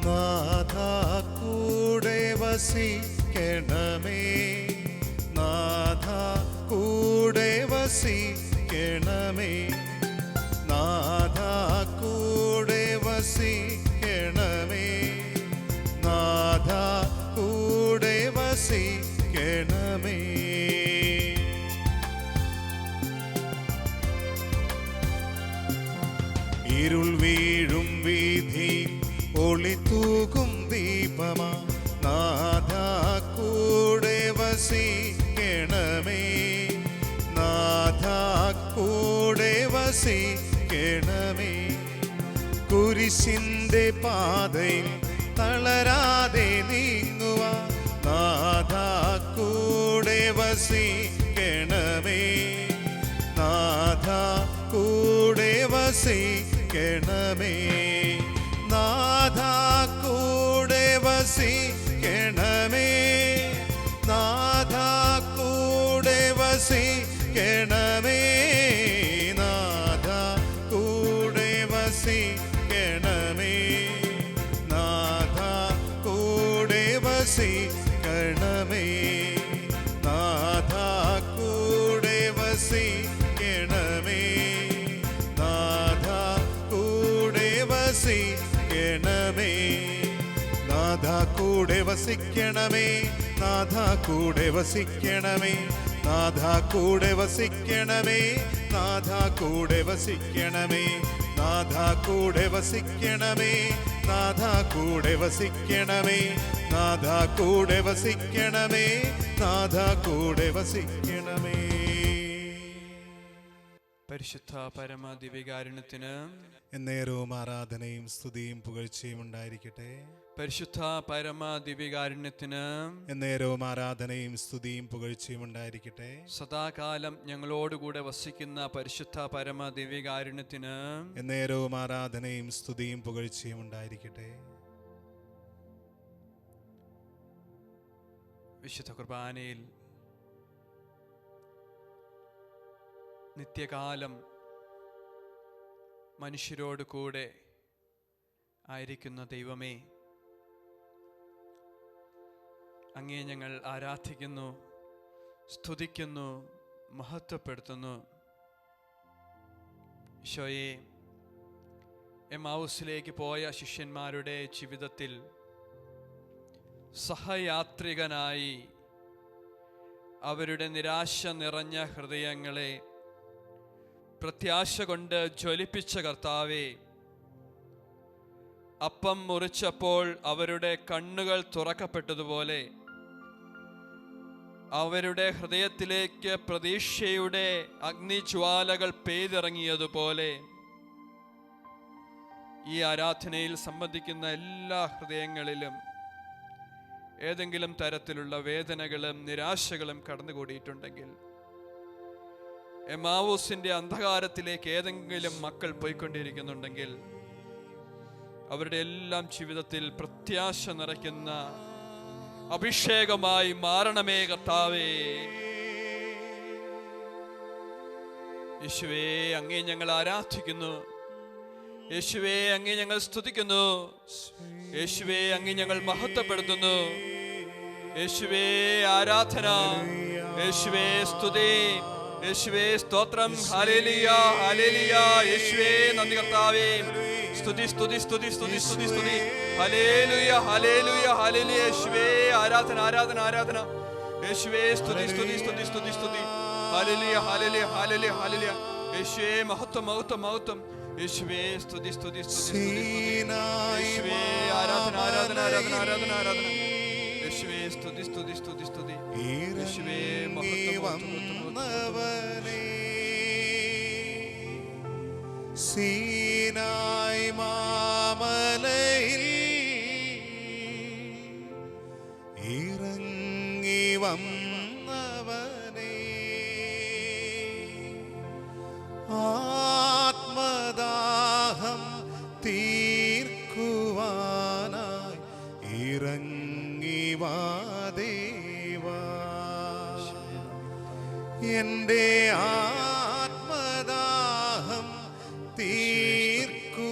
നാഥാ കൂടെ വസിക്കണമേ, നാഥാ കൂടെ വസിക്കണമേ, നാഥാ കൂടെ വസിക്കണമേ, നാഥാ കൂടെ വസിക്കണമേ. ഇരുൾ വീഴും വീഥി ഒളിത്തൂകും ദീപമാ, നാഥാ കൂടെ വസിക്കണമേ, നാഥാ കൂടെ വസിക്കണമേ. കുരിശിന്റെ പാതയിൽ തളരാതെ നീങ്ങുവാൻ നാഥാ കൂടെ വസിക്കണമേ, നാഥാ കൂടെ വസിക്കണമേ, നാഥാ കൂടെ വസിക്കണമേ, നാഥാ കൂടെ വസിക്കണമേ, നാഥാ കൂടെ വസിക്കണമേ, നാഥാ കൂടെ വസിക്കണമേ, നാഥാ കൂടെ വസിക്കണമേ, നാഥാ കൂടെ വസിക്കണമേ, നാഥാ കൂടെ വസിക്കണമേ, നാഥാ കൂടെ വസിക്കണമേ, നാഥാ കൂടെ വസിക്കണമേ, നാഥാ കൂടെ വസിക്കണമേ, നാഥാ കൂടെ വസിക്കണമേ, നാഥാ കൂടെ വസിക്കണമേ, നാഥാ കൂടെ വസിക്കണമേ, നാഥാ കൂടെ വസിക്കണമേ. പരിശുദ്ധ പരമദിവ്യകാരുണ്യത്തിന് എന്നേരവും ആരാധനയും സ്തുതിയും പുകഴ്ചയും ഉണ്ടായിരിക്കട്ടെ. പരിശുദ്ധ പരമദിവ്യകാരുണ്യത്തിന് എന്നേരവും ആരാധനയും സ്തുതിയും പുകഴ്ചയും ഉണ്ടായിരിക്കട്ടെ. സദാകാലം ഞങ്ങളോടുകൂടെ വസിക്കുന്ന പരിശുദ്ധ പരമദിവ്യകാരുണ്യത്തിന് എന്നേരവും ആരാധനയും സ്തുതിയും പുകഴ്ചയും ഉണ്ടായിരിക്കട്ടെ. വിശുദ്ധ കുർബാനയിൽ നിത്യകാലം മനുഷ്യരോട് കൂടെ ആയിരിക്കുന്ന ദൈവമേ, അങ്ങേ ഞങ്ങൾ ആരാധിക്കുന്നു, സ്തുതിക്കുന്നു, മഹത്വപ്പെടുത്തുന്നു. ഈശോയെ, എമ്മൗസിലേക്ക് പോയ ശിഷ്യന്മാരുടെ ജീവിതത്തിൽ സഹയാത്രികനായി അവരുടെ നിരാശ നിറഞ്ഞ ഹൃദയങ്ങളെ പ്രത്യാശ കൊണ്ട് ജ്വലിപ്പിച്ച കർത്താവേ, അപ്പം മുറിച്ചപ്പോൾ അവരുടെ കണ്ണുകൾ തുറക്കപ്പെട്ടതുപോലെ അവരുടെ ഹൃദയത്തിലേക്ക് പ്രതീക്ഷയുടെ അഗ്നിജ്വാലകൾ പെയ്തിറങ്ങിയതുപോലെ ഈ ആരാധനയിൽ സംബന്ധിക്കുന്ന എല്ലാ ഹൃദയങ്ങളിലും ഏതെങ്കിലും തരത്തിലുള്ള വേദനകളും നിരാശകളും കടന്നുകൂടിയിട്ടുണ്ടെങ്കിൽ, എമ്മാവൂസിന്റെ അന്ധകാരത്തിലേക്ക് ഏതെങ്കിലും മക്കൾ പോയിക്കൊണ്ടിരിക്കുന്നുണ്ടെങ്കിൽ, അവരുടെ എല്ലാം ജീവിതത്തിൽ പ്രത്യാശ നിറയ്ക്കുന്ന അഭിഷേകമായി മാറണമേ കർത്താവേ. യേശുവേ, അങ്ങേ ഞങ്ങൾ ആരാധിക്കുന്നു. യേശുവേ, അങ്ങേ ഞങ്ങൾ സ്തുതിക്കുന്നു. യേശുവേ, അങ്ങേ ഞങ്ങൾ മഹത്വപ്പെടുത്തുന്നു. യേശുവേ, ആരാധന. യേശുവേ, സ്തുതി. യേശുവേ, സ്തോത്രം. Hallelujah, hallelujah. യേശുവേ, നന്ദി കർത്താവേ. സ്തുതി, സ്തുതി, സ്തുതി, സ്തുതി, സ്തുതി, സ്തുതി. Hallelujah, hallelujah, hallelujah. യേശുവേ, ആരാധന, ആരാധന, ആരാധന. യേശുവേ, സ്തുതി, സ്തുതി, സ്തുതി, സ്തുതി, സ്തുതി. Hallelujah, hallelujah, hallelujah, hallelujah. യേശുവേ, മഹത്വം, മഹത്വം, മഹത്വം. യേശുവേ, സ്തുതി, സ്തുതി, സ്തുതി, യേശുവേ, ആരാധന, ആരാധന, ആരാധന, ആരാധന, ആരാധന. യേശുവേ, സ്തുതി, സ്തുതി, സ്തുതി, സ്തുതി. യേശുവേ, മഹത്വം, സീനായ് മാമലയിൽ ഇറങ്ങി വന്നവനേ, ആത്മദാഹം തീർക്കുവാനായി ഇറങ്ങി വാ ദേവാ. എൻ്റെ ആത്മദാഹം തീർക്കു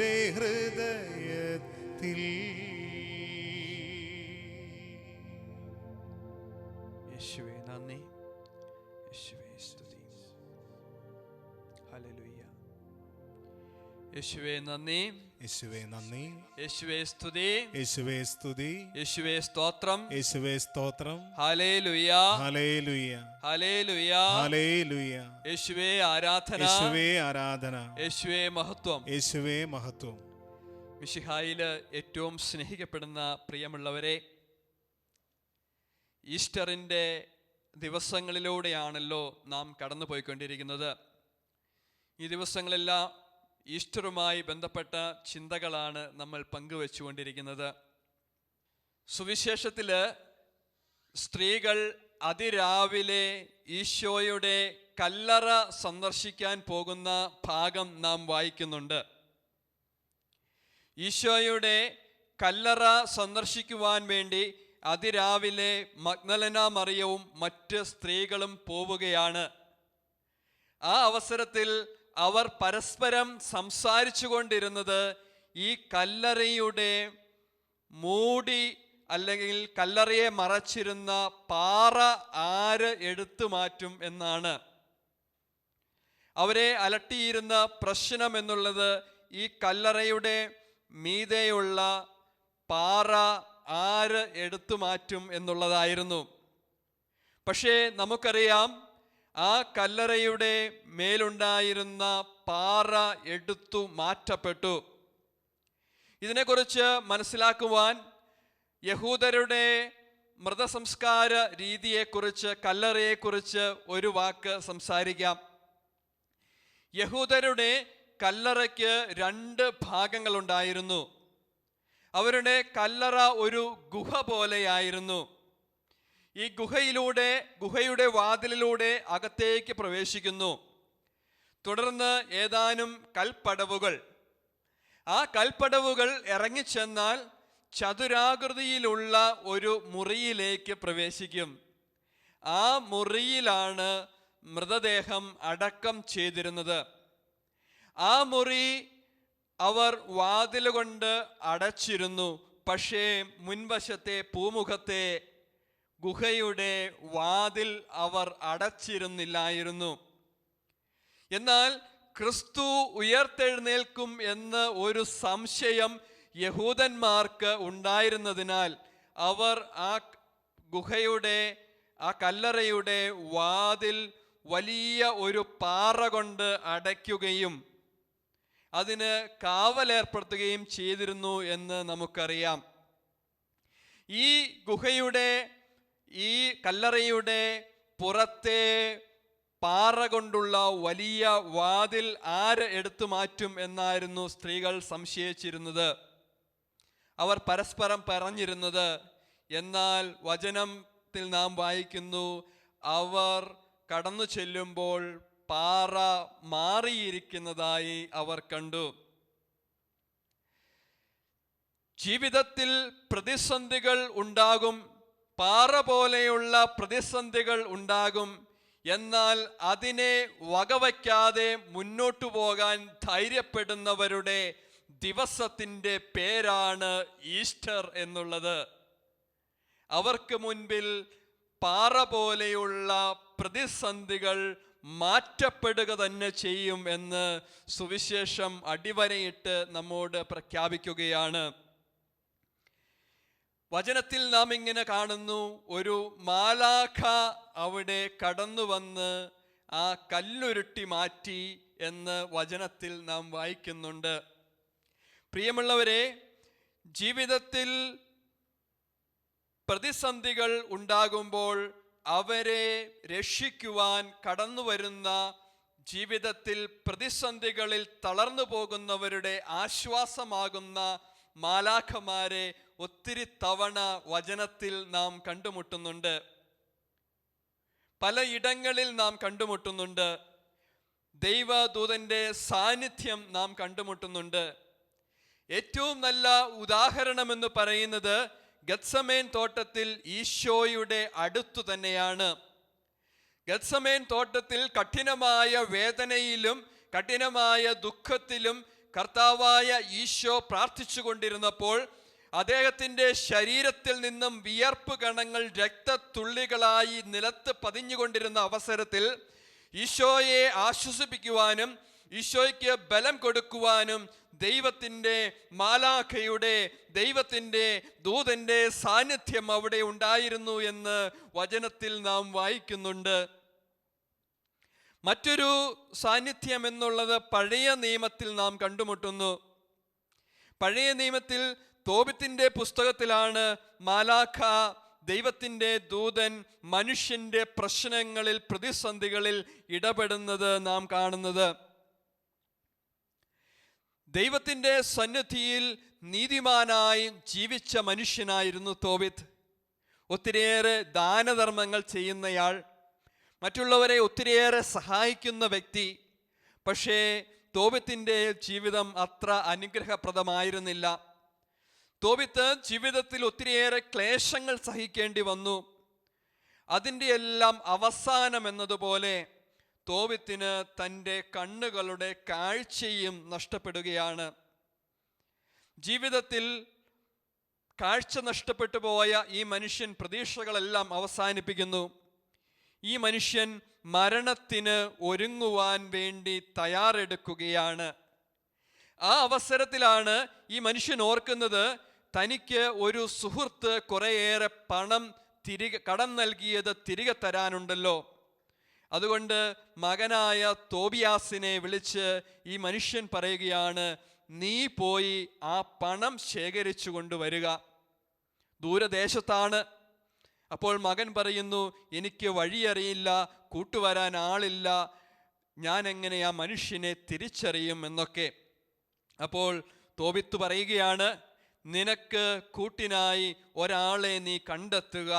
എൻ്റെ ഹൃദയത്തിൽ. യേശുവേ നന്ദി, യേശുവേ സ്തുതി. ഹല്ലേലൂയ. യേശുവേ നന്ദി, യേശുവേ നന്ദി, യേശുവേ സ്തുതി, യേശുവേ സ്തുതി, യേശുവേ സ്തോത്രം, യേശുവേ സ്തോത്രം. Hallelujah, hallelujah, hallelujah, hallelujah. യേശുവേ ആരാധന, യേശുവേ ആരാധന, യേശുവേ മഹത്വം. യേശുവേ മഹത്വം. മിശിഹായില് ഏറ്റവും സ്നേഹിക്കപ്പെടുന്ന പ്രിയമുള്ളവരെ, ഈസ്റ്ററിൻ്റെ ദിവസങ്ങളിലൂടെയാണല്ലോ നാം കടന്നു പോയിക്കൊണ്ടിരിക്കുന്നത്. ഈ ദിവസങ്ങളെല്ലാം ഈസ്റ്ററുമായി ബന്ധപ്പെട്ട ചിന്തകളാണ് നമ്മൾ പങ്കുവെച്ചുകൊണ്ടിരിക്കുന്നത്. സുവിശേഷത്തിൽ സ്ത്രീകൾ അതിരാവിലെ ഈശോയുടെ കല്ലറ സന്ദർശിക്കാൻ പോകുന്ന ഭാഗം നാം വായിക്കുന്നുണ്ട്. ഈശോയുടെ കല്ലറ സന്ദർശിക്കുവാൻ വേണ്ടി അതിരാവിലെ മഗ്ദലന മറിയവും മറ്റ് സ്ത്രീകളും പോവുകയാണ്. ആ അവസരത്തിൽ അവർ പരസ്പരം സംസാരിച്ചു കൊണ്ടിരുന്നത് ഈ കല്ലറയുടെ മൂടി അല്ലെങ്കിൽ കല്ലറയെ മറച്ചിരുന്ന പാറ ആര് എടുത്തു മാറ്റും എന്നാണ്. അവരെ അലട്ടിയിരുന്ന പ്രശ്നം എന്നുള്ളത് ഈ കല്ലറയുടെ മീതെയുള്ള പാറ ആര് എടുത്തു മാറ്റും എന്നുള്ളതായിരുന്നു. പക്ഷേ നമുക്കറിയാം, ആ കല്ലറയുടെ മേലുണ്ടായിരുന്ന പാറ എടുത്തു മാറ്റപ്പെട്ടു. ഇതിനെക്കുറിച്ച് മനസ്സിലാക്കുവാൻ യഹൂദരുടെ മൃതസംസ്കാര രീതിയെക്കുറിച്ച്, കല്ലറയെക്കുറിച്ച് ഒരു വാക്ക് സംസാരിക്കാം. യഹൂദരുടെ കല്ലറയ്ക്ക് 2 ഭാഗങ്ങളുണ്ടായിരുന്നു. അവരുടെ കല്ലറ ഒരു ഗുഹ പോലെയായിരുന്നു. ഈ ഗുഹയുടെ വാതിലിലൂടെ അകത്തേക്ക് പ്രവേശിക്കുന്നു. തുടർന്ന് ഏതാനും കൽപ്പടവുകൾ. ആ കൽപ്പടവുകൾ ഇറങ്ങിച്ചെന്നാൽ ചതുരാകൃതിയിലുള്ള ഒരു മുറിയിലേക്ക് പ്രവേശിക്കും. ആ മുറിയിലാണ് മൃതദേഹം അടക്കം ചെയ്തിരുന്നത്. ആ മുറി അവർ വാതിലുകൊണ്ട് അടച്ചിരുന്നു. പക്ഷേ മുൻവശത്തെ പൂമുഖത്തെ ഗുഹയുടെ വാതിൽ അവർ അടച്ചിരുന്നില്ലായിരുന്നു. എന്നാൽ ക്രിസ്തു ഉയർത്തെഴുന്നേൽക്കും എന്ന് ഒരു സംശയം യഹൂദന്മാർക്ക് ഉണ്ടായിരുന്നതിനാൽ അവർ ആ ഗുഹയുടെ, ആ കല്ലറയുടെ വാതിൽ വലിയ ഒരു പാറ കൊണ്ട് അടയ്ക്കുകയും അതിന് കാവലേർപ്പെടുത്തുകയും ചെയ്തിരുന്നു എന്ന് നമുക്കറിയാം. ഈ ഗുഹയുടെ, ഈ കല്ലറയുടെ പുറത്തെ പാറ കൊണ്ടുള്ള വലിയ വാതിൽ ആര് എടുത്തു മാറ്റും എന്നായിരുന്നു സ്ത്രീകൾ സംശയിച്ചിരുന്നത്. അവർ പരസ്പരം പറഞ്ഞിരുന്നത്. എന്നാൽ വചനത്തിൽ നാം വായിക്കുന്നു, അവർ കടന്നു ചെല്ലുമ്പോൾ പാറ മാറിയിരിക്കുന്നതായി അവർ കണ്ടു. ജീവിതത്തിൽ പ്രതിസന്ധികൾ ഉണ്ടാകും, പാറ പോലെയുള്ള പ്രതിസന്ധികൾ ഉണ്ടാകും. എന്നാൽ അതിനെ വകവയ്ക്കാതെ മുന്നോട്ടു പോകാൻ ധൈര്യപ്പെടുന്നവരുടെ ദിവസത്തിൻ്റെ പേരാണ് ഈസ്റ്റർ എന്നുള്ളത്. അവർക്ക് മുൻപിൽ പാറ പോലെയുള്ള പ്രതിസന്ധികൾ മാറ്റപ്പെടുക തന്നെ ചെയ്യും എന്ന് സുവിശേഷം അടിവരയിട്ട് നമ്മോട് പ്രഖ്യാപിക്കുകയാണ്. വചനത്തിൽ നാം ഇങ്ങനെ കാണുന്നു, ഒരു മാലാഖ അവിടെ കടന്നു വന്ന് ആ കല്ലുരുട്ടി മാറ്റി എന്ന് വചനത്തിൽ നാം വായിക്കുന്നുണ്ട്. പ്രിയമുള്ളവരെ, ജീവിതത്തിൽ പ്രതിസന്ധികൾ ഉണ്ടാകുമ്പോൾ അവരെ രക്ഷിക്കുവാൻ കടന്നു വരുന്ന, ജീവിതത്തിൽ പ്രതിസന്ധികളിൽ തളർന്നു പോകുന്നവരുടെ ആശ്വാസമാകുന്ന മാലാഖമാരെ ഒത്തിരി തവണ വചനത്തിൽ നാം കണ്ടുമുട്ടുന്നുണ്ട്. പലയിടങ്ങളിൽ നാം കണ്ടുമുട്ടുന്നുണ്ട്. ദൈവദൂതന്റെ സാന്നിധ്യം നാം കണ്ടുമുട്ടുന്നുണ്ട്. ഏറ്റവും നല്ല ഉദാഹരണമെന്ന് പറയുന്നത് ഗത്സമേൻ തോട്ടത്തിൽ ഈശോയുടെ അടുത്തു തന്നെയാണ്. ഗത്സമേൻ തോട്ടത്തിൽ കഠിനമായ വേദനയിലും കഠിനമായ ദുഃഖത്തിലും കർത്താവായ ഈശോ പ്രാർത്ഥിച്ചു കൊണ്ടിരുന്നപ്പോൾ അദ്ദേഹത്തിൻ്റെ ശരീരത്തിൽ നിന്നും വിയർപ്പ് കണങ്ങൾ രക്തത്തുള്ളികളായി നിലത്ത് പതിഞ്ഞുകൊണ്ടിരുന്ന അവസരത്തിൽ ഈശോയെ ആശ്വസിപ്പിക്കുവാനും ഈശോയ്ക്ക് ബലം കൊടുക്കുവാനും ദൈവത്തിൻ്റെ മാലാഖയുടെ, ദൈവത്തിൻ്റെ ദൂതൻ്റെ സാന്നിധ്യം അവിടെ ഉണ്ടായിരുന്നു എന്ന് വചനത്തിൽ നാം വായിക്കുന്നുണ്ട്. മറ്റൊരു സാന്നിധ്യം എന്നുള്ളത് പഴയ നിയമത്തിൽ നാം കണ്ടുമുട്ടുന്നു. പഴയ നിയമത്തിൽ തോബിത്തിൻ്റെ പുസ്തകത്തിലാണ് മാലാഖ, ദൈവത്തിൻ്റെ ദൂതൻ, മനുഷ്യൻ്റെ പ്രശ്നങ്ങളിൽ, പ്രതിസന്ധികളിൽ ഇടപെടുന്നത് നാം കാണുന്നത്. ദൈവത്തിൻ്റെ സന്നിധിയിൽ നീതിമാനായി ജീവിച്ച മനുഷ്യനായിരുന്നു തോബിത്ത്. ഒത്തിരിയേറെ ദാനധർമ്മങ്ങൾ ചെയ്യുന്നയാൾ, മറ്റുള്ളവരെ ഒത്തിരിയേറെ സഹായിക്കുന്ന വ്യക്തി. പക്ഷേ തോബിത്തിൻ്റെ ജീവിതം അത്ര അനുഗ്രഹപ്രദമായിരുന്നില്ല. തോബിത്ത് ജീവിതത്തിൽ ഒത്തിരിയേറെ ക്ലേശങ്ങൾ സഹിക്കേണ്ടി വന്നു. അതിൻ്റെ എല്ലാം അവസാനം എന്നതുപോലെ തോബിത്തിന് തൻ്റെ കണ്ണുകളുടെ കാഴ്ചയും നഷ്ടപ്പെടുകയാണ്. ജീവിതത്തിൽ കാഴ്ച നഷ്ടപ്പെട്ടു പോയ ഈ മനുഷ്യൻ പ്രതീക്ഷകളെല്ലാം അവസാനിപ്പിക്കുന്നു. ഈ മനുഷ്യൻ മരണത്തിന് ഒരുങ്ങുവാൻ വേണ്ടി തയ്യാറെടുക്കുകയാണ്. ആ അവസരത്തിലാണ് ഈ മനുഷ്യൻ ഓർക്കുന്നത്, തനിക്ക് ഒരു സുഹൃത്ത് കുറേയേറെ പണം കടം നൽകിയത് തിരികെ തരാനുണ്ടല്ലോ. അതുകൊണ്ട് മകനായ തോബിയാസിനെ വിളിച്ച് ഈ മനുഷ്യൻ പറയുകയാണ്, നീ പോയി ആ പണം ശേഖരിച്ചു കൊണ്ടുവരിക. ദൂരദേശത്താണ്. അപ്പോൾ മകൻ പറയുന്നു, എനിക്ക് വഴിയറിയില്ല, കൂട്ടുവരാൻ ആളില്ല, ഞാൻ എങ്ങനെ ആ മനുഷ്യനെ തിരിച്ചറിയും എന്നൊക്കെ. അപ്പോൾ തോബിത്ത് പറയുകയാണ്, നിനക്ക് കൂട്ടിനായി ഒരാളെ നീ കണ്ടെത്തുക.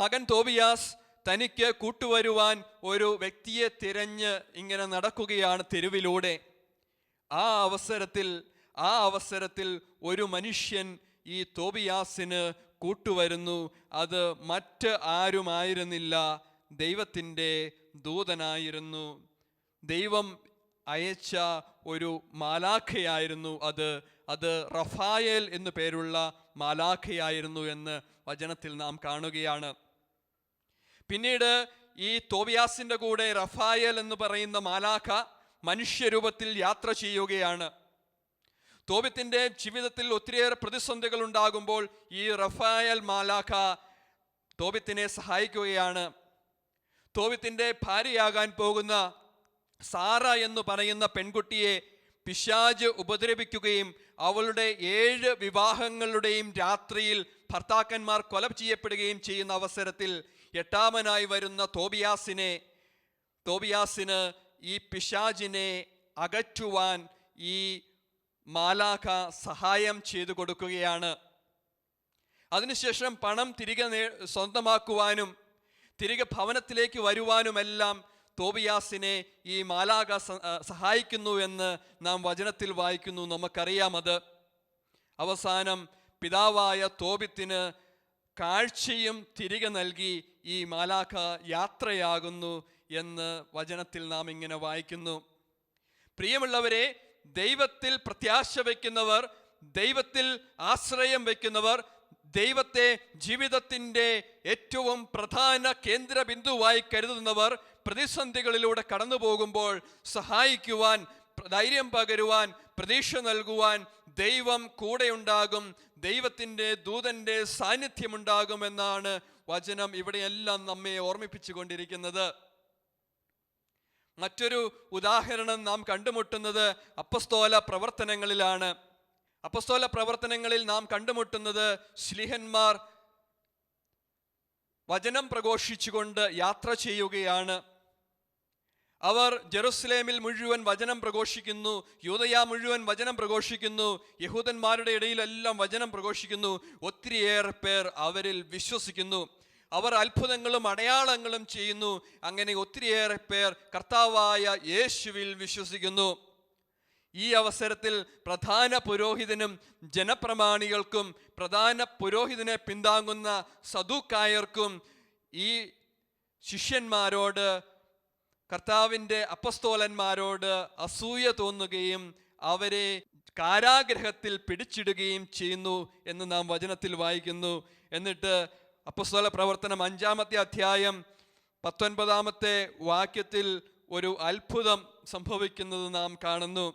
മകൻ തോബിയാസ് തനിക്ക് കൂട്ടുവരുവാൻ ഒരു വ്യക്തിയെ തിരഞ്ഞ് ഇങ്ങനെ നടക്കുകയാണ് തെരുവിലൂടെ. ആ അവസരത്തിൽ ഒരു മനുഷ്യൻ ഈ തോബിയാസിന് കൂട്ടുവരുന്നു. അത് മറ്റ് ആരുമായിരുന്നില്ല, ദൈവത്തിൻ്റെ ദൂതനായിരുന്നു. ദൈവം അയച്ച ഒരു മാലാഖയായിരുന്നു അത് റഫായേൽ എന്നു പേരുള്ള മാലാഖയായിരുന്നു എന്ന് വചനത്തിൽ നാം കാണുകയാണ്. പിന്നീട് ഈ തോബിയാസിൻ്റെ കൂടെ റഫായേൽ എന്ന് പറയുന്ന മാലാഖ മനുഷ്യരൂപത്തിൽ യാത്ര ചെയ്യുകയാണ്. തോബിത്തിൻ്റെ ജീവിതത്തിൽ ഒത്തിരിയേറെ പ്രതിസന്ധികൾ ഉണ്ടാകുമ്പോൾ ഈ റഫായേൽ മാലാഖ തോബിത്തിനെ സഹായിക്കുകയാണ്. തോബിത്തിൻ്റെ ഭാര്യയാകാൻ പോകുന്ന സാറ എന്ന് പറയുന്ന പെൺകുട്ടിയെ പിശാച് ഉപദ്രവിക്കുകയും അവളുടെ 7 വിവാഹങ്ങളുടെയും രാത്രിയിൽ ഭർത്താക്കന്മാർ കൊല ചെയ്യപ്പെടുകയും ചെയ്യുന്ന അവസരത്തിൽ 8ാമനായി വരുന്ന തോബിയാസിന് ഈ പിശാചിനെ അകറ്റുവാൻ ഈ മാലാഖ സഹായം ചെയ്തു കൊടുക്കുകയാണ്. അതിനുശേഷം പണം തിരികെ സ്വന്തമാക്കുവാനും തിരികെ ഭവനത്തിലേക്ക് വരുവാനുമെല്ലാം തോബിയാസിനെ ഈ മാലാഖ സഹായിക്കുന്നു എന്ന് നാം വചനത്തിൽ വായിക്കുന്നു. നമുക്കറിയാമത്. അവസാനം പിതാവായ തോബിത്തിന് കാഴ്ചയും തിരികെ നൽകി ഈ മാലാഖ യാത്രയാകുന്നു എന്ന് വചനത്തിൽ നാം ഇങ്ങനെ വായിക്കുന്നു. പ്രിയമുള്ളവരെ, ദൈവത്തിൽ പ്രത്യാശ വയ്ക്കുന്നവർ, ദൈവത്തിൽ ആശ്രയം വയ്ക്കുന്നവർ, ദൈവത്തെ ജീവിതത്തിൻ്റെ ഏറ്റവും പ്രധാന കേന്ദ്ര ബിന്ദുവായി കരുതുന്നവർ പ്രതിസന്ധികളിലൂടെ കടന്നു പോകുമ്പോൾ സഹായിക്കുവാൻ, ധൈര്യം പകരുവാൻ, പ്രതീക്ഷ നൽകുവാൻ ദൈവം കൂടെയുണ്ടാകും, ദൈവത്തിൻ്റെ ദൂതൻ്റെ സാന്നിധ്യമുണ്ടാകുമെന്നാണ് വചനം ഇവിടെയെല്ലാം നമ്മെ ഓർമ്മിപ്പിച്ചു കൊണ്ടിരിക്കുന്നത്. മറ്റൊരു ഉദാഹരണം നാം കണ്ടുമുട്ടുന്നത് അപ്പസ്തോല പ്രവർത്തനങ്ങളിലാണ്. അപ്പസ്തോല പ്രവർത്തനങ്ങളിൽ നാം കണ്ടുമുട്ടുന്നത് ശ്ലീഹന്മാർ വചനം പ്രഘോഷിച്ചുകൊണ്ട് യാത്ര ചെയ്യുകയാണ്. അവർ ജെറുസലേമിൽ മുഴുവൻ വചനം പ്രഘോഷിക്കുന്നു, യൂദയ മുഴുവൻ വചനം പ്രഘോഷിക്കുന്നു, യഹൂദന്മാരുടെ ഇടയിലെല്ലാം വചനം പ്രഘോഷിക്കുന്നു. ഒത്തിരിയേറെ പേർ അവരിൽ വിശ്വസിക്കുന്നു. അവർ അത്ഭുതങ്ങളും അടയാളങ്ങളും ചെയ്യുന്നു. അങ്ങനെ ഒത്തിരിയേറെ പേർ കർത്താവായ യേശുവിൽ വിശ്വസിക്കുന്നു. ഈ അവസരത്തിൽ പ്രധാന പുരോഹിതനും ജനപ്രമാണികൾക്കും പ്രധാന പുരോഹിതനെ പിന്താങ്ങുന്ന സദൂക്കായർക്കും ഈ ശിഷ്യന്മാരോട് കർത്താവിൻ്റെ അപ്പസ്തോലന്മാരോട് അസൂയ തോന്നുകയും അവരെ കാരാഗ്രഹത്തിൽ പിടിച്ചിടുകയും ചെയ്യുന്നു എന്ന് നാം വചനത്തിൽ വായിക്കുന്നു. എന്നിട്ട് അപ്പസ്തോല പ്രവർത്തനം 5-ാമത്തെ അധ്യായം 19-ാമത്തെ വാക്യത്തിൽ ഒരു അത്ഭുതം സംഭവിക്കുന്നത് നാം കാണുന്നു.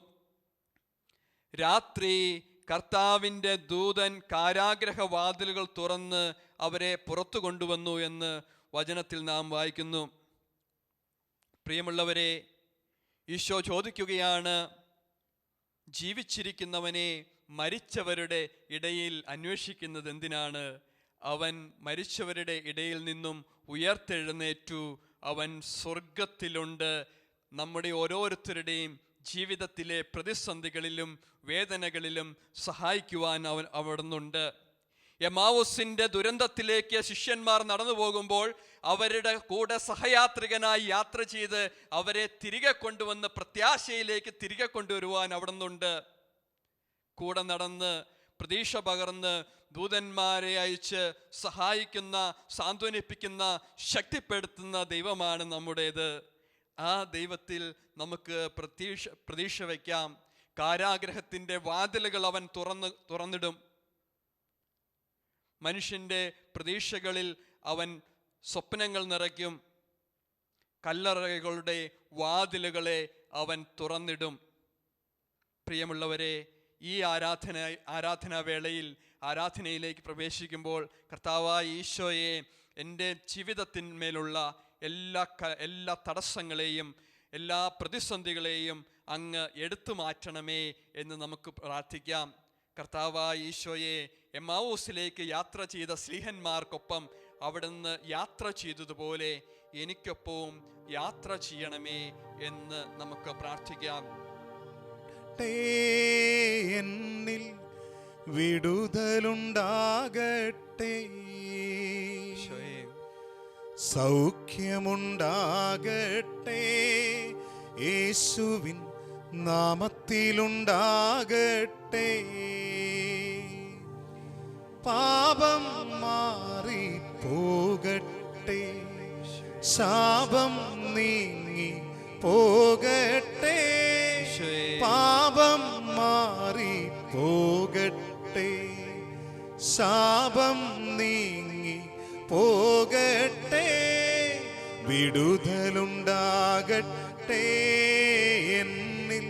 രാത്രി കർത്താവിൻ്റെ ദൂതൻ കാരാഗ്രഹവാതിലുകൾ തുറന്ന് അവരെ പുറത്തു കൊണ്ടുവന്നു എന്ന് വചനത്തിൽ നാം വായിക്കുന്നു. പ്രിയമുള്ളവരെ, ഈശോ ചോദിക്കുകയാണ്, ജീവിച്ചിരിക്കുന്നവനെ മരിച്ചവരുടെ ഇടയിൽ അന്വേഷിക്കുന്നത് എന്തിനാണ്? അവൻ മരിച്ചവരുടെ ഇടയിൽ നിന്നും ഉയർത്തെഴുന്നേറ്റു, അവൻ സ്വർഗത്തിലുണ്ട്. നമ്മുടെ ഓരോരുത്തരുടെയും ജീവിതത്തിലെ പ്രതിസന്ധികളിലും വേദനകളിലും സഹായിക്കുവാൻ അവൻ അവിടുന്നുണ്ട്. എമ്മാവൂസിന്റെ ദുരന്തത്തിലേക്ക് ശിഷ്യന്മാർ നടന്നു പോകുമ്പോൾ അവരുടെ കൂടെ സഹയാത്രികനായി യാത്ര ചെയ്ത് അവരെ തിരികെ കൊണ്ടുവന്ന് പ്രത്യാശയിലേക്ക് തിരികെ കൊണ്ടുവരുവാൻ അവിടുന്നുണ്ട്. കൂടെ നടന്ന് പ്രതീക്ഷ പകർന്ന് ദൂതന്മാരെ അയച്ച് സഹായിക്കുന്ന, സാന്ത്വനിപ്പിക്കുന്ന, ശക്തിപ്പെടുത്തുന്ന ദൈവമാണ് നമ്മുടേത്. ആ ദൈവത്തിൽ നമുക്ക് പ്രതീക്ഷ വയ്ക്കാം. കാരാഗ്രഹത്തിൻ്റെ വാതിലുകൾ അവൻ തുറന്നിടും. മനുഷ്യൻ്റെ പ്രതീക്ഷകളിൽ അവൻ സ്വപ്നങ്ങൾ നിറയ്ക്കും. കല്ലറകളുടെ വാതിലുകളെ അവൻ തുറന്നിടും. പ്രിയമുള്ളവരെ, ഈ ആരാധനാവേളയിൽ ആരാധനയിലേക്ക് പ്രവേശിക്കുമ്പോൾ കർത്താവായ ഈശോയെ, എൻ്റെ ജീവിതത്തിന്മേലുള്ള എല്ലാ തടസ്സങ്ങളെയും എല്ലാ പ്രതിസന്ധികളെയും അങ്ങ് എടുത്തു മാറ്റണമേ എന്ന് നമുക്ക് പ്രാർത്ഥിക്കാം. കർത്താവായ ഈശോയെ, എമ്മാവൂസിലേക്ക് യാത്ര ചെയ്ത സ്ലീഹന്മാർക്കൊപ്പം അവിടുന്ന് യാത്ര ചെയ്തതുപോലെ എനിക്കൊപ്പവും യാത്ര ചെയ്യണമേ എന്ന് നമുക്ക് പ്രാർത്ഥിക്കാം. എന്നിൽ വിടുതലുണ്ടാകട്ടെ, സൗഖ്യമുണ്ടാകട്ടെ, യേശുവിൻ നാമത്തിലുണ്ടാകട്ടെ. പാപം മാറി പോകട്ടെ, ശാപം നീങ്ങി പോകട്ടെ. പാപം മാറി പോകട്ടെ, ശാപം നീങ്ങി പോകട്ടെ. വിടുതലുണ്ടാകട്ടെ, എന്നിൽ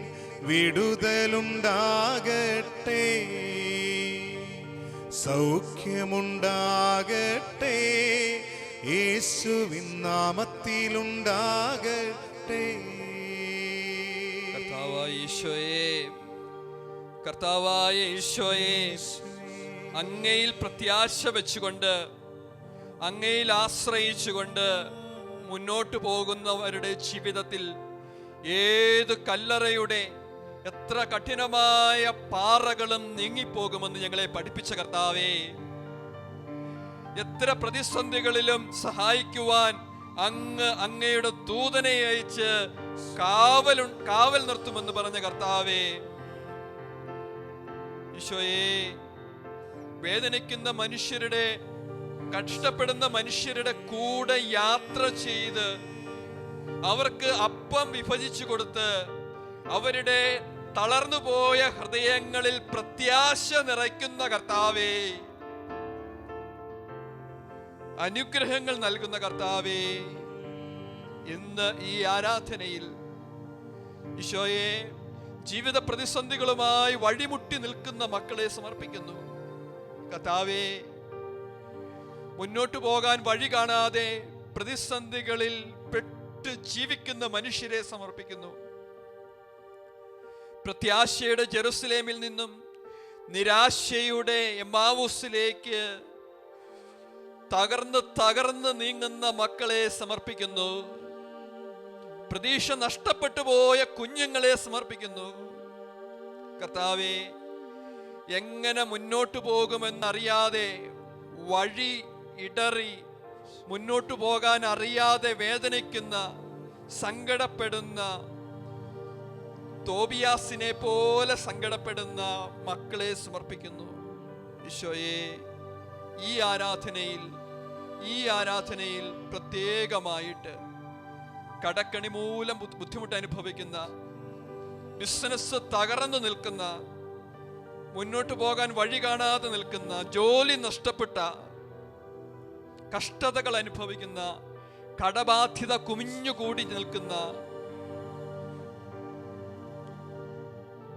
വിടുതലുണ്ടാകട്ടെ, സൗഖ്യമുണ്ടാകട്ടെ, യേശുവിൻ നാമത്തിലുണ്ടാകട്ടെ. കർത്താവായ ഈശോയെ, അങ്ങയിൽ പ്രത്യാശ വെച്ചുകൊണ്ട്, അങ്ങയിൽ ആശ്രയിച്ചുകൊണ്ട് മുന്നോട്ടു പോകുന്നവരുടെ ജീവിതത്തിൽ ഏത് കല്ലറയുടെ എത്ര കഠിനമായ പാറകളും നീങ്ങിപ്പോകുമെന്ന് ഞങ്ങളെ പഠിപ്പിച്ച കർത്താവേ, എത്ര പ്രതിസന്ധികളിലും സഹായിക്കുവാൻ അങ്ങയുടെ ദൂതനെ അയച്ച് കാവൽ നിർത്തുമെന്ന് പറഞ്ഞ കർത്താവേ, ഈശോയെ, വേദനിക്കുന്ന മനുഷ്യരുടെ, കഷ്ടപ്പെടുന്ന മനുഷ്യരുടെ കൂടെ യാത്ര ചെയ്ത് അവർക്ക് അപ്പം വിഭജിച്ചു കൊടുത്ത് അവരുടെ തളർന്നുപോയ ഹൃദയങ്ങളിൽ പ്രത്യാശ നിറയ്ക്കുന്ന കർത്താവേ, അനുഗ്രഹങ്ങൾ നൽകുന്ന കർത്താവേ, ഇന്ന് ഈ ആരാധനയിൽ ഈശോയെ, ജീവിത പ്രതിസന്ധികളുമായി വഴിമുട്ടി നിൽക്കുന്ന മക്കളെ സമർപ്പിക്കുന്നു. കർത്താവേ, മുന്നോട്ടു പോകാൻ വഴി കാണാതെ പ്രതിസന്ധികളിൽ പെട്ട് ജീവിക്കുന്ന മനുഷ്യരെ സമർപ്പിക്കുന്നു. പ്രത്യാശയുടെ ജെറുസലേമിൽ നിന്നും നിരാശയുടെ എമ്മാവൂസിലേക്ക് തകർന്ന് നീങ്ങുന്ന മക്കളെ സമർപ്പിക്കുന്നു. പ്രതീക്ഷ നഷ്ടപ്പെട്ടു പോയ കുഞ്ഞുങ്ങളെ സമർപ്പിക്കുന്നു. കർത്താവേ, എങ്ങനെ മുന്നോട്ടു പോകുമെന്നറിയാതെ വഴി ഇടറി മുന്നോട്ടു പോകാൻ അറിയാതെ വേദനിക്കുന്ന, സങ്കടപ്പെടുന്ന, തോബിയാസിനെ പോലെ സങ്കടപ്പെടുന്ന മക്കളെ സമർപ്പിക്കുന്നു. ഈശോയെ, ഈ ആരാധനയിൽ പ്രത്യേകമായിട്ട് കടക്കണി മൂലം ബുദ്ധിമുട്ട് അനുഭവിക്കുന്ന, ബിസിനസ് തകർന്നു നിൽക്കുന്ന, മുന്നോട്ട് പോകാൻ വഴി കാണാതെ നിൽക്കുന്ന, ജോലി നഷ്ടപ്പെട്ട, കഷ്ടതകൾ അനുഭവിക്കുന്ന, കടബാധ്യത കുമിഞ്ഞുകൂടി നിൽക്കുന്ന,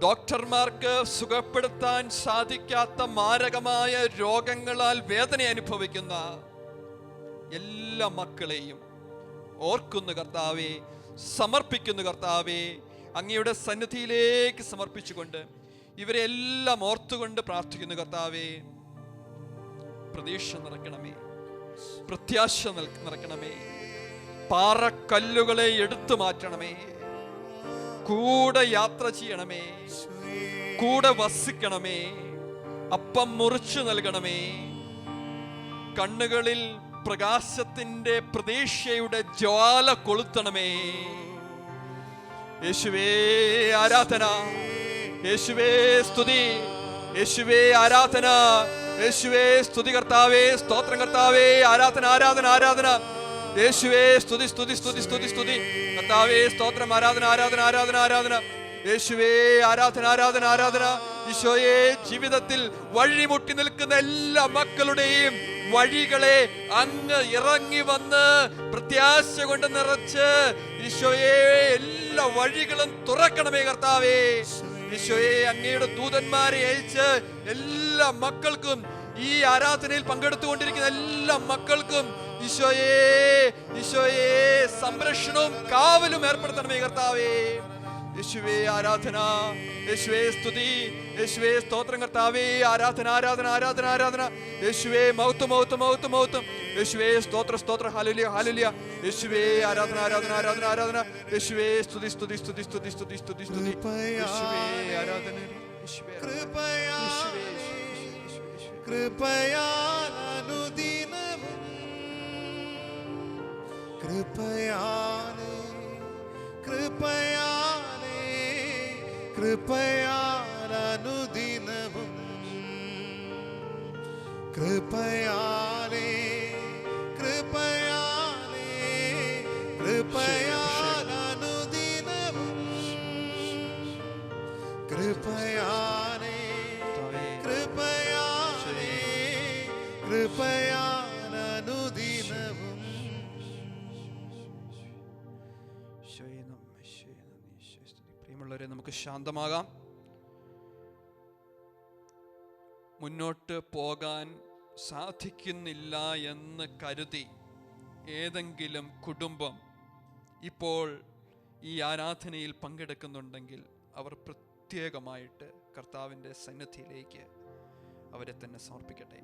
ഡോക്ടർമാർക്ക് സുഖപ്പെടുത്താൻ സാധിക്കാത്ത മാരകമായ രോഗങ്ങളാൽ വേദന അനുഭവിക്കുന്ന എല്ലാ മക്കളെയും ഓർക്കുന്നു കർത്താവേ, സമർപ്പിക്കുന്നു കർത്താവേ. അങ്ങയുടെ സന്നിധിയിലേക്ക് സമർപ്പിച്ചുകൊണ്ട് ഇവരെ എല്ലാം ഓർത്തുകൊണ്ട് പ്രാർത്ഥിക്കുന്നു കർത്താവേ. പ്രതീക്ഷ നിറയ്ക്കണമേ, പ്രത്യാശ നിറയ്ക്കണമേ. പാറക്കല്ലുകളെ എടുത്തു മാറ്റണമേ. കൂടെ യാത്ര ചെയ്യണമേ, കൂടെ വസിക്കണമേ. അപ്പം മുറിച്ചു നൽകണമേ. കണ്ണുകളിൽ പ്രകാശത്തിന്റെ പ്രതീക്ഷയുടെ ജ്വാല കൊളുത്തണമേ. യേശുവേ ആരാധന, യേശുവേ സ്തുതി, യേശുവേ ആരാധന, യേശുവേ സ്തുതി കർത്താവേ, സ്തോത്രം കർത്താവേ, ആരാധന ആരാധന ആരാധന. യേശുവേ സ്തുതി സ്തുതി സ്തുതി സ്തുതി സ്തുതി കർത്താവേ, സ്തോത്രം, ആരാധന ആരാധന ആരാധന ആരാധന. യേശുവേ ആരാധന ആരാധന ആരാധന. ഈശോയെ, ജീവിതത്തിൽ വഴിമുട്ടി നിൽക്കുന്ന എല്ലാ മക്കളുടെയും വഴികളെ അങ്ങ് ഇറങ്ങി വന്ന് പ്രത്യാശ കൊണ്ട് നിറച്ച് ഈശോയെ എല്ലാ വഴികളും തുറക്കണമേ കർത്താവേ. ഈശോയെ, അങ്ങയുടെ ദൂതന്മാരെ അയച്ച് എല്ലാ മക്കൾക്കും, ഈ ആരാധനയിൽ പങ്കെടുത്തുകൊണ്ടിരിക്കുന്ന എല്ലാ മക്കൾക്കും ഈശോയെ ഈശോയെ സംരക്ഷണവും കാവലും ഏർപ്പെടുത്തണമേ കർത്താവേ. യേശുവേ ആരാധന, യേശുവേ സ്തുതി, യേശുവേ സ്തോത്രം കർത്താവേ, ആരാധന ആരാധന ആരാധന ആരാധന. യേശുവേ മഹത്വം മഹത്വം മഹത്വം മഹത്വം. യേശുവേ സ്തോത്ര സ്തോത്ര, ഹല്ലേലൂയ ഹല്ലേലൂയ. യേശുവേ ആരാധന ആരാധന ആരാധന ആരാധന. യേശുവേ സ്തുതി സ്തുതി സ്തുതി സ്തുതി സ്തുതി സ്തുതി സ്തുതി. യേശുവേ ആരാധന, യേശുവേ കൃപയാൽ അനുദിനവും, കൃപയാലേ കൃപയാലേ കൃപയാൽ അനുദിനവും, കൃപയാലേ കൃപയാലേ കൃപയാൽ അനുദിനവും, കൃപയാലേ കൃപയാലേ കൃപയാൽ അനുദിനവും. പ്രിയമുള്ളവരെ, നമുക്ക് ശാന്തമാകാം. മുന്നോട്ട് പോകാൻ സാധിക്കുന്നില്ല എന്ന് കരുതി ഏതെങ്കിലും കുടുംബം ഇപ്പോൾ ഈ ആരാധനയിൽ പങ്കെടുക്കുന്നുണ്ടെങ്കിൽ അവർ പ്രത്യേകമായിട്ട് കർത്താവിൻ്റെ സന്നിധിയിലേക്ക് അവരെ തന്നെ സമർപ്പിക്കട്ടെ.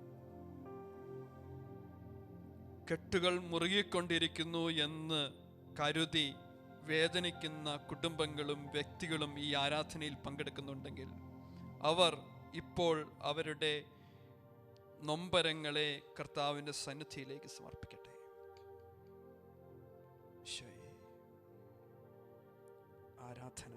കെട്ടുകൾ മുറുകിക്കൊണ്ടിരിക്കുന്നു എന്ന് കരുതി വേദനിക്കുന്ന കുടുംബങ്ങളും വ്യക്തികളും ഈ ആരാധനയിൽ പങ്കെടുക്കുന്നുണ്ടെങ്കിൽ അവർ ഇപ്പോൾ അവരുടെ നൊമ്പരങ്ങളെ കർത്താവിൻ്റെ സന്നിധിയിലേക്ക് സമർപ്പിക്കട്ടെ. ആരാധന,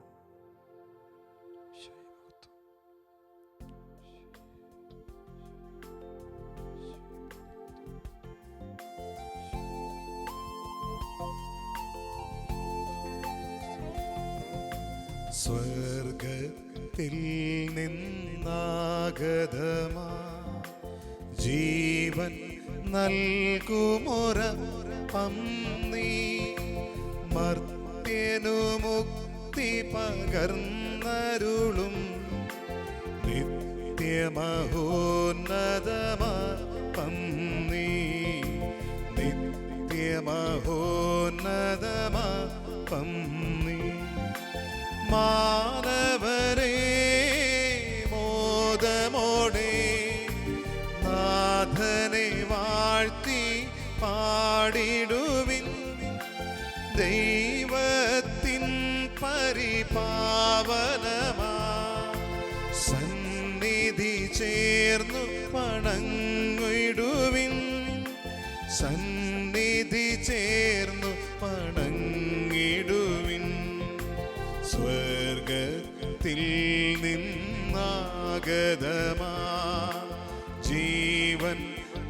സ്വർഗത്തിൽ നിന്നാഗതമാ ജീവൻ നൽകുമൊരപ്പം നീ, മർത്യനു മുക്തി പകർന്നരുളും നിത്യമഹോന്നതമപ്പം നീ, നിത്യമഹോന്നതമപ്പം നീ. മാനവരേ മോദമോടെ നാഥനെ വാഴ്ത്തി പാടിടുവിൻ, ദൈവത്തിൻ പരിപാവനമാ സന്നിധി ചേർന്നു വണങ്ങിടുവിൻ, സന്നിധി ചേർന്നു വണങ്ങിടുവിൻ. സ്വർഗത്തിൽ നിന്നാഗതമാ ജീവൻ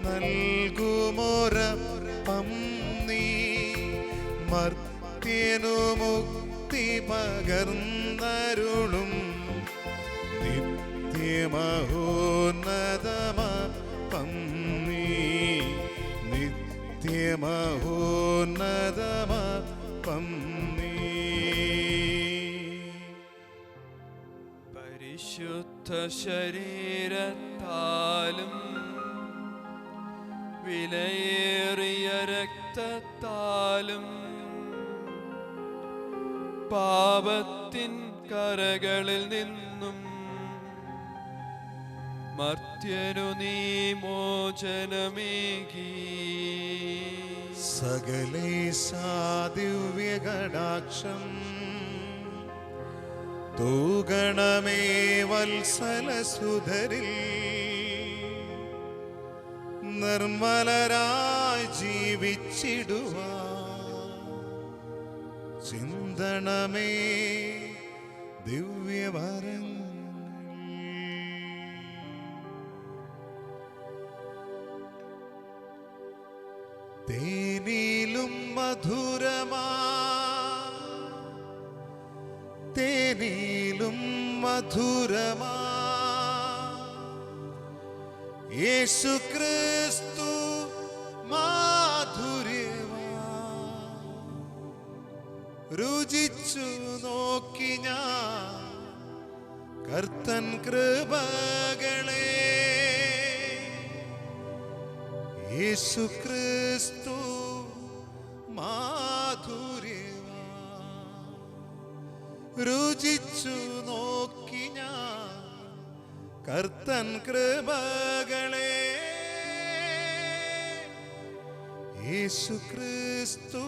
നൽകുമൊരപ്പം നീ, മർത്യ മർത്യനു മുക്തി പകർന്നരുളും നിത്യമഹോന്നതമപ്പം നീ, നിത്യമഹോന്നതമപ്പം നീ. പരിശുദ്ധ ശരീരത്താലും വിലയേറിയ രക്തത്താലും പാപത്തിൻ കരകളിൽ നിന്നും മർത്യനു നീ മോചനമേകി. സകലേശാ ദിവ്യകടാക്ഷം തൂഗണമേ വത്സലസുധരിൽ, നിർമ്മലരായി ജീവിച്ചിടുവാൻ ചിന്തണമേ ദിവ്യവരങ്ങൾ. തേനിലും മധുരമാ, തേനിലും മധുരമാ യേശു ക്രിസ്തു മാധുര്യമാ. രുചിച്ചു നോക്കി ഞാൻ കർത്തൻ കൃപകളെ, യേശു ക്രിസ്തു മാധുര്യമാ. രുചിച്ചു നോക്കി ഞാൻ കർത്തൻ കൃപകളെ, യേശു ക്രിസ്തു